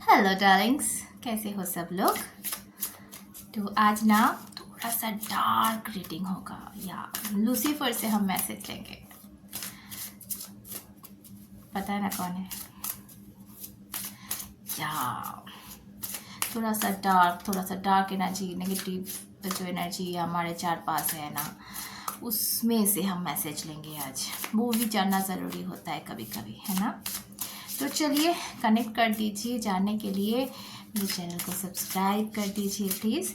Hello Darling's, कैसे हो सब लोग। तो आज ना थोड़ा सा डार्क रीडिंग होगा या लूसीफर से हम मैसेज लेंगे। पता है ना कौन है। या थोड़ा सा डार्क एनर्जी, नेगेटिव जो एनर्जी हमारे चार पास है ना, उसमें से हम मैसेज लेंगे आज। वो भी जानना ज़रूरी होता है कभी कभी, है ना। तो चलिए कनेक्ट कर दीजिए। जानने के लिए मेरे चैनल को सब्सक्राइब कर दीजिए please.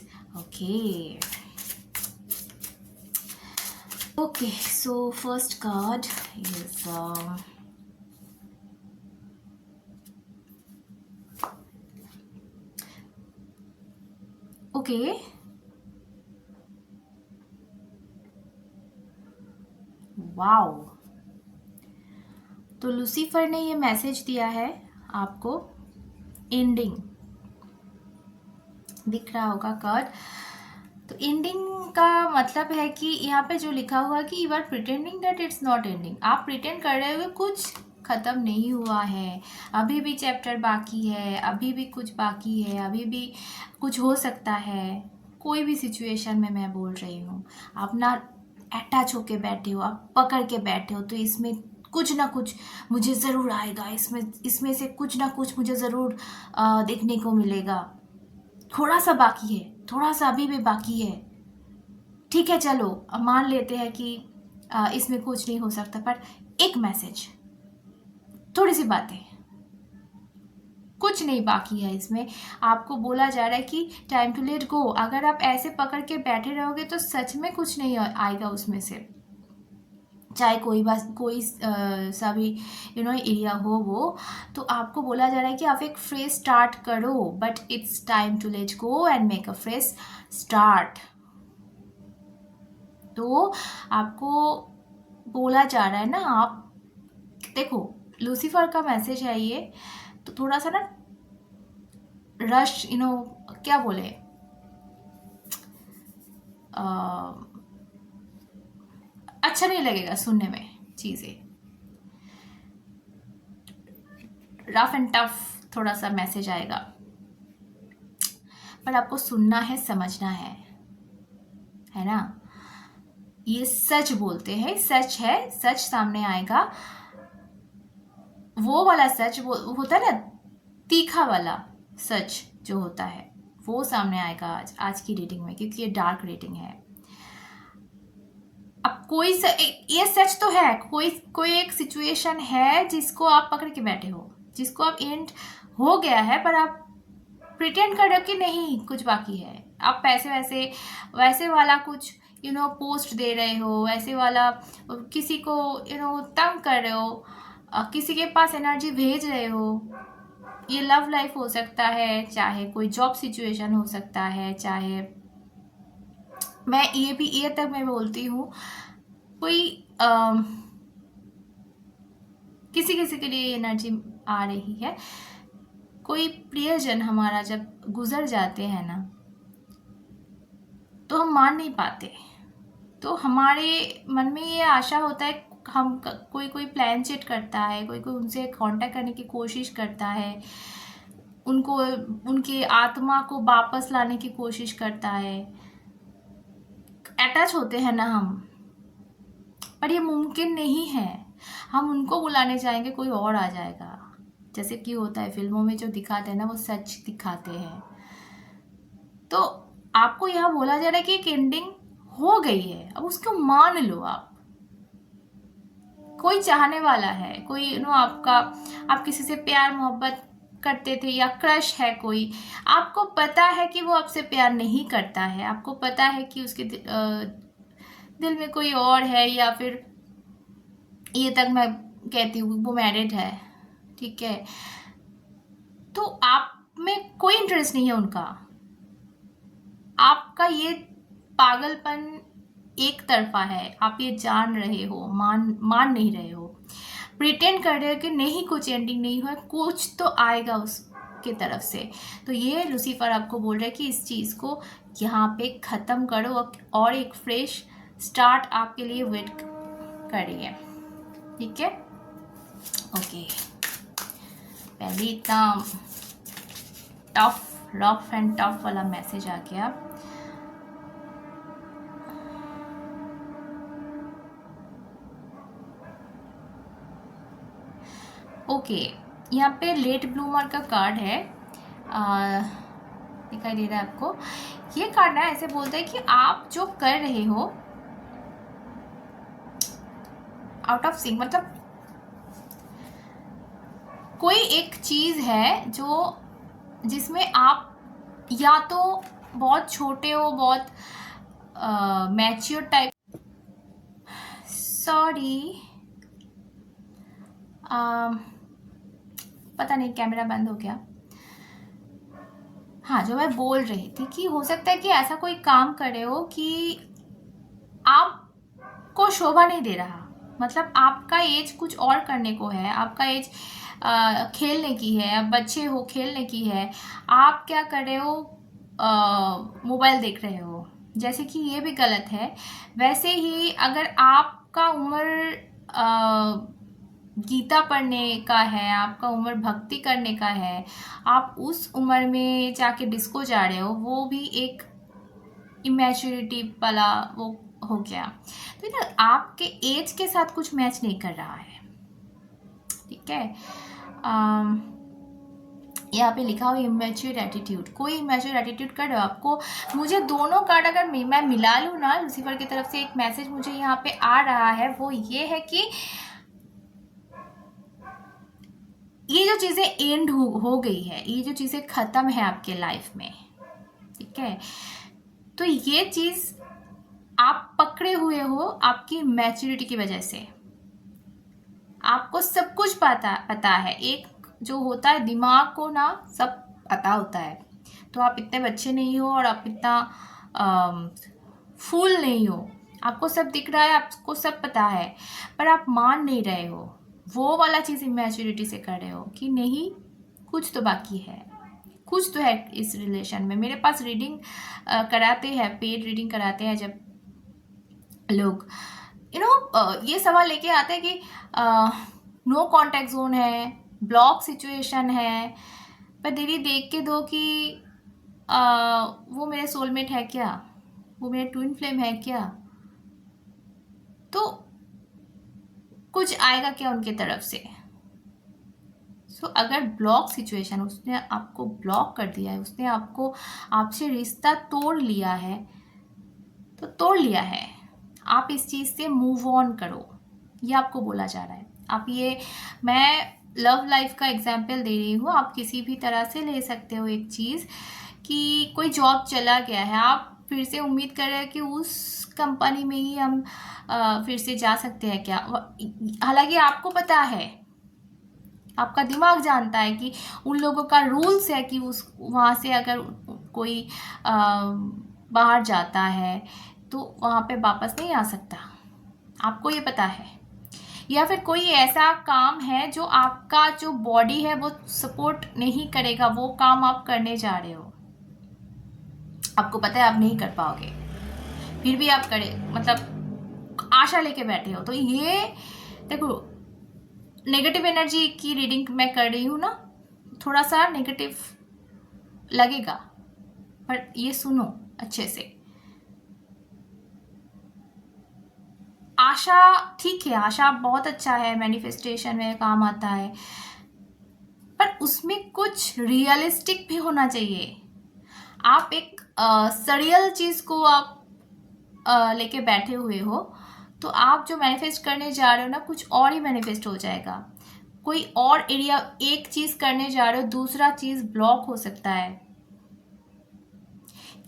Okay, so first card is okay. Wow, तो लूसीफर ने ये मैसेज दिया है आपको। एंडिंग दिख रहा होगा कार्ड। तो एंडिंग का मतलब है कि यहाँ पे जो लिखा हुआ कि you are pretending that it's not ending. आप प्रिटेंड कर रहे हो कुछ ख़त्म नहीं हुआ है, अभी भी चैप्टर बाकी है, अभी भी कुछ बाकी है, अभी भी कुछ हो सकता है। कोई भी सिचुएशन में मैं बोल रही हूँ, आप ना अटैच होके बैठे हो, आप पकड़ के बैठे हो, तो इसमें कुछ ना कुछ मुझे ज़रूर आएगा, इसमें से कुछ ना कुछ मुझे ज़रूर देखने को मिलेगा। थोड़ा सा बाकी है, थोड़ा सा अभी भी बाकी है। ठीक है, चलो अब मान लेते हैं कि इसमें कुछ नहीं हो सकता, पर एक मैसेज, थोड़ी सी बातें, कुछ नहीं बाकी है। इसमें आपको बोला जा रहा है कि टाइम टू लेट गो। अगर आप ऐसे पकड़ के बैठे रहोगे तो सच में कुछ नहीं आएगा उसमें से, चाहे कोई सा भी एरिया हो वो। तो आपको बोला जा रहा है कि आप एक फ्रेश स्टार्ट करो, but it's time to let go and make a fresh start. तो आपको बोला जा रहा है ना, आप देखो लूसीफर का मैसेज है ये, तो थोड़ा सा ना रश, क्या बोले, अच्छा नहीं लगेगा सुनने में चीज़ें। रफ एंड टफ थोड़ा सा मैसेज आएगा, पर आपको सुनना है, समझना है ना। ये सच बोलते हैं, सच है, सच सामने आएगा। वो वाला सच वो होता है ना, तीखा वाला सच जो होता है, वो सामने आएगा आज की रीडिंग में, क्योंकि ये डार्क रीडिंग है। अब ये सच तो है, कोई एक सिचुएशन है जिसको आप पकड़ के बैठे हो, जिसको आप एंड हो गया है, पर आप प्रिटेंड कर रहे हो कि नहीं कुछ बाकी है। आप पैसे वैसे वाला कुछ पोस्ट दे रहे हो, वैसे वाला किसी को तंग कर रहे हो, किसी के पास एनर्जी भेज रहे हो। ये लव लाइफ हो सकता है, चाहे कोई जॉब सिचुएशन हो सकता है, चाहे मैं ये तक मैं बोलती हूँ कोई किसी किसी के लिए एनर्जी आ रही है। कोई प्रियजन हमारा जब गुजर जाते हैं ना, तो हम मान नहीं पाते, तो हमारे मन में ये आशा होता है, हम कोई प्लान सेट करता है, कोई उनसे कांटेक्ट करने की कोशिश करता है, उनको उनकी आत्मा को वापस लाने की कोशिश करता है, अटैच होते हैं ना हम, पर ये मुमकिन नहीं है। हम उनको बुलाने जाएंगे, कोई और आ जाएगा। जैसे कि होता है फिल्मों में जो दिखाते हैं ना, वो सच दिखाते हैं। तो आपको यहाँ बोला जा रहा है कि एक एंडिंग हो गई है, अब उसको मान लो आप। कोई चाहने वाला है, कोई आपका, आप किसी से प्यार मोहब्बत करते थे या क्रश है कोई, आपको पता है कि वो आपसे प्यार नहीं करता है, आपको पता है कि उसके दिल में कोई और है, या फिर ये तक मैं कहती हूँ वो मैरिड है, ठीक है। तो आप में कोई इंटरेस्ट नहीं है उनका। आपका ये पागलपन एक तरफा है, आप ये जान रहे हो, मान नहीं रहे हो, प्रिटेंड कर रहे हो कि नहीं कुछ एंडिंग नहीं हुआ, कुछ तो आएगा उसके तरफ से। तो ये लूसीफर आपको बोल रहा है कि इस चीज़ को यहाँ पे ख़त्म करो और एक फ्रेश स्टार्ट आपके लिए वेट कर रही है, ठीक है। ओके, पहले इतना टफ, रफ एंड टफ वाला मैसेज आ गया। ओके, यहाँ पे लेट ब्लूमर का कार्ड है, दिखाई दे रहा है आपको। ये कार्ड ना ऐसे बोलता है कि आप जो कर रहे हो आउट ऑफ सिंक, मतलब कोई एक चीज है जो जिसमें आप या तो बहुत छोटे हो, बहुत मैच्योर टाइप, सॉरी पता नहीं कैमरा बंद हो गया। हाँ, जो मैं बोल रही थी कि हो सकता है कि ऐसा कोई काम करे हो कि आपको शोभा नहीं दे रहा, मतलब आपका एज कुछ और करने को है, आपका एज खेलने की है, आप बच्चे हो, खेलने की है, आप क्या कर रहे हो, मोबाइल देख रहे हो, जैसे कि ये भी गलत है। वैसे ही अगर आपका उम्र गीता पढ़ने का है, आपका उम्र भक्ति करने का है, आप उस उम्र में जाके डिस्को जा रहे हो, वो भी एक इमेच्योरिटी वाला वो हो गया। तो ना आपके एज के साथ कुछ मैच नहीं कर रहा है, ठीक है। यहाँ पे लिखा हुआ इमेच्योर एटीट्यूड, कोई इमेच्योर एटीट्यूड कर रहे हो आपको। मुझे दोनों कार्ड अगर मैं मिला लूँ ना, लूसीफर की तरफ से एक मैसेज मुझे यहाँ पे आ रहा है, वो ये है कि ये जो चीज़ें एंड हो गई है, ये जो चीज़ें ख़त्म है आपके लाइफ में, ठीक है। तो ये चीज़ आप पकड़े हुए हो आपकी मैच्योरिटी की वजह से। आपको सब कुछ पता है, एक जो होता है दिमाग को ना सब पता होता है। तो आप इतने बच्चे नहीं हो और आप इतना फूल नहीं हो, आपको सब दिख रहा है, आपको सब पता है, पर आप मान नहीं रहे हो। वो वाला चीज़ इमेच्योरिटी से कर रहे हो कि नहीं, कुछ तो बाकी है, कुछ तो है इस रिलेशन में। मेरे पास रीडिंग कराते हैं, पेड रीडिंग कराते हैं जब लोग ये सवाल लेके आते हैं कि नो कांटेक्ट जोन है, ब्लॉक सिचुएशन है, पर दीदी देख के दो कि वो मेरे सोलमेट है क्या, वो मेरे ट्विन फ्लेम है क्या, तो कुछ आएगा क्या उनके तरफ से। सो अगर ब्लॉक सिचुएशन, उसने आपको ब्लॉक कर दिया है, उसने आपको आपसे रिश्ता तोड़ लिया है, तो तोड़ लिया है, आप इस चीज़ से मूव ऑन करो, ये आपको बोला जा रहा है। आप ये, मैं लव लाइफ का एग्जाम्पल दे रही हूँ, आप किसी भी तरह से ले सकते हो एक चीज़ कि कोई जॉब चला गया है, आप फिर से उम्मीद कर रहे हैं कि उस कंपनी में ही हम फिर से जा सकते हैं क्या। हालांकि आपको पता है, आपका दिमाग जानता है कि उन लोगों का रूल्स है कि उस वहाँ से अगर कोई बाहर जाता है तो वहाँ पे वापस नहीं आ सकता, आपको ये पता है। या फिर कोई ऐसा काम है जो आपका जो बॉडी है वो सपोर्ट नहीं करेगा, वो काम आप करने जा रहे हो, आपको पता है आप नहीं कर पाओगे, फिर भी आप करे, मतलब आशा लेके बैठे हो। तो ये देखो, नेगेटिव एनर्जी की रीडिंग मैं कर रही हूँ ना, थोड़ा सा नेगेटिव लगेगा, पर ये सुनो अच्छे से। आशा ठीक है, आशा बहुत अच्छा है, मैनिफेस्टेशन में काम आता है, पर उसमें कुछ रियलिस्टिक भी होना चाहिए। आप एक सरियल चीज़ को आप लेके बैठे हुए हो, तो आप जो मैनिफेस्ट करने जा रहे हो ना, कुछ और ही मैनिफेस्ट हो जाएगा। कोई और एरिया, एक चीज़ करने जा रहे हो, दूसरा चीज़ ब्लॉक हो सकता है,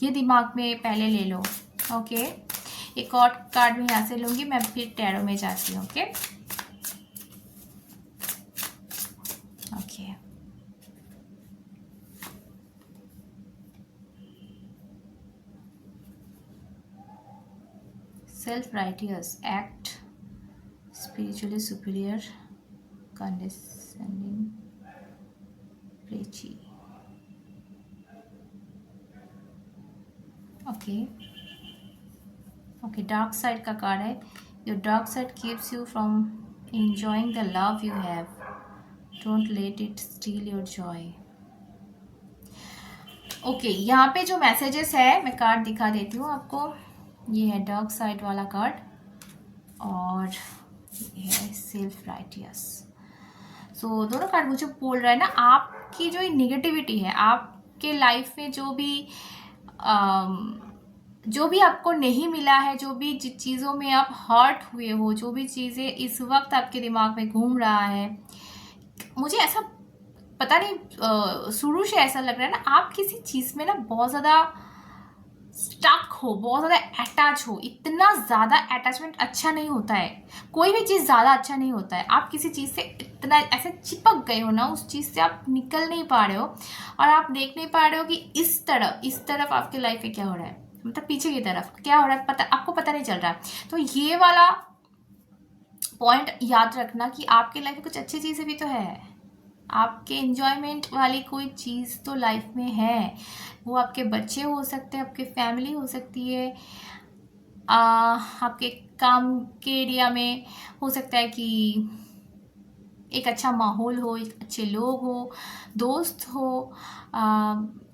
ये दिमाग में पहले ले लो। ओके, एक और कार्ड मैं यहाँ से लूँगी, मैं फिर टैरो में जाती हूँ। Okay okay, self righteous, act spiritually superior, condescending, preachy. Okay, dark side का कार्ड है। Your dark side keeps you from enjoying the love you have, don't let it steal your joy. Okay, यहाँ पे जो messages है मैं card दिखा देती हूँ आपको। ये है डार्क साइड वाला कार्ड और ये है सेल्फ राइटियस। सो दोनों कार्ड मुझे बोल रहा है ना, आपकी जो निगेटिविटी है, आपके लाइफ में जो भी आपको नहीं मिला है, जो भी जिस चीज़ों में आप हर्ट हुए हो, जो भी चीज़ें इस वक्त आपके दिमाग में घूम रहा है, मुझे ऐसा पता नहीं शुरू से ऐसा लग रहा है ना, आप किसी चीज़ में ना बहुत ज़्यादा स्टक हो, बहुत ज़्यादा अटैच हो। इतना ज़्यादा अटैचमेंट अच्छा नहीं होता है, कोई भी चीज़ ज़्यादा अच्छा नहीं होता है। आप किसी चीज़ से इतना ऐसे चिपक गए हो ना, उस चीज़ से आप निकल नहीं पा रहे हो और आप देख नहीं पा रहे हो कि इस तरफ आपके लाइफ में क्या हो रहा है, मतलब पीछे की तरफ क्या हो रहा है, आपको पता नहीं चल रहा है। तो ये वाला पॉइंट याद रखना कि आपके लाइफ में कुछ अच्छी चीज़ें भी तो है, आपके एंजॉयमेंट वाली कोई चीज़ तो लाइफ में है। वो आपके बच्चे हो सकते हैं, आपके फैमिली हो सकती है, आपके काम के एरिया में हो सकता है कि एक अच्छा माहौल हो, एक अच्छे लोग हो, दोस्त हो,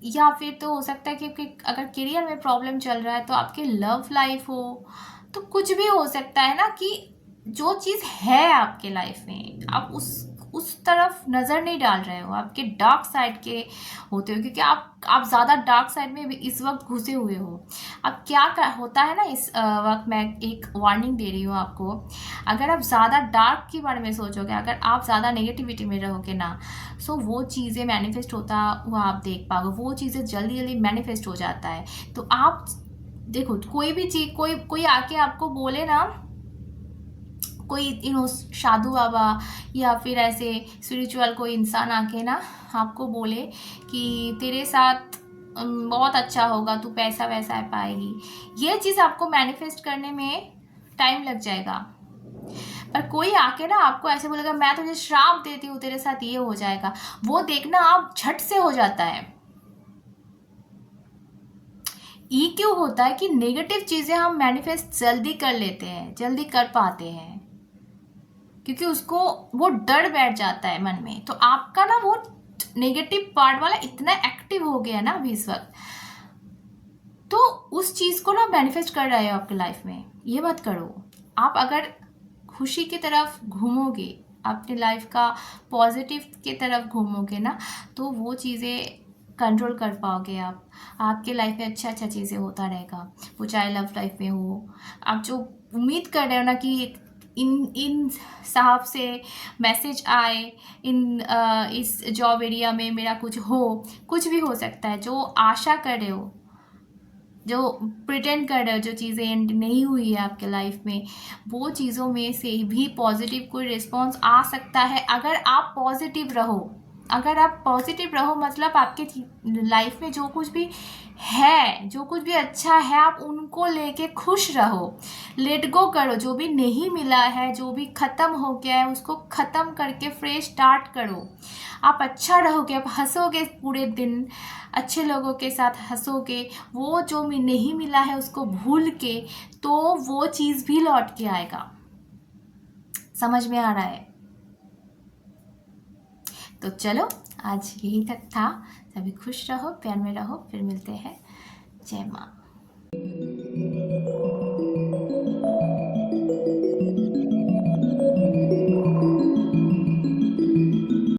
या फिर तो हो सकता है कि अगर करियर में प्रॉब्लम चल रहा है तो आपके लव लाइफ हो। तो कुछ भी हो सकता है ना कि जो चीज़ है आपके लाइफ में, आप उस तरफ नज़र नहीं डाल रहे हो, आपके डार्क साइड के होते हो, क्योंकि आप ज़्यादा डार्क साइड में भी इस वक्त घुसे हुए हो। अब होता है ना, इस वक्त मैं एक वार्निंग दे रही हूँ आपको। अगर आप ज़्यादा डार्क के बारे में सोचोगे, अगर आप ज़्यादा नेगेटिविटी में रहोगे ना, सो वो चीज़ें मैनिफेस्ट होता हुआ आप देख पाओगे, वो चीज़ें जल्दी जल्दी मैनिफेस्ट हो जाता है। तो आप देखो, कोई भी चीज़, कोई आके आपको बोले ना, कोई साधु बाबा या फिर ऐसे स्पिरिचुअल कोई इंसान आके ना आपको बोले कि तेरे साथ बहुत अच्छा होगा, तू पैसा वैसा पाएगी, ये चीज़ आपको मैनिफेस्ट करने में टाइम लग जाएगा। पर कोई आके ना आपको ऐसे बोलेगा मैं तुझे श्राप देती हूँ, तेरे साथ ये हो जाएगा, वो देखना आप झट से हो जाता है। ये क्यों होता है कि नेगेटिव चीज़ें हम मैनिफेस्ट जल्दी कर लेते हैं, जल्दी कर पाते हैं, क्योंकि उसको वो डर बैठ जाता है मन में। तो आपका ना वो नेगेटिव पार्ट वाला इतना एक्टिव हो गया ना अभी इस वक्त, तो उस चीज़ को ना मैनिफेस्ट कर रहे हो आपके लाइफ में। ये मत करो। आप अगर खुशी की तरफ घूमोगे, अपनी लाइफ का पॉजिटिव की तरफ घूमोगे ना, तो वो चीज़ें कंट्रोल कर पाओगे आप। आपके लाइफ में अच्छा चीज़ें होता रहेगा, वो चाहे लव लाइफ में हो। आप जो उम्मीद कर रहे हो ना कि इन साहब से मैसेज आए, इस जॉब एरिया में मेरा कुछ भी हो सकता है। जो आशा कर रहे हो, जो प्रिटेंड कर रहे हो, जो चीज़ें एंड नहीं हुई है आपके लाइफ में, वो चीज़ों में से भी पॉजिटिव कोई रिस्पॉन्स आ सकता है अगर आप पॉजिटिव रहो। अगर आप पॉजिटिव रहो मतलब आपके लाइफ में जो कुछ भी है, जो कुछ भी अच्छा है, आप उनको लेके खुश रहो, लेट गो करो। जो भी नहीं मिला है, जो भी ख़त्म हो गया है, उसको ख़त्म करके फ्रेश स्टार्ट करो। आप अच्छा रहोगे, आप हंसोगे पूरे दिन, अच्छे लोगों के साथ हंसोगे, वो जो नहीं मिला है उसको भूल के, तो वो चीज़ भी लौट के आएगा। समझ में आ रहा है? तो चलो, आज यही तक था। सभी खुश रहो, प्यार में रहो, फिर मिलते हैं। जय माँ।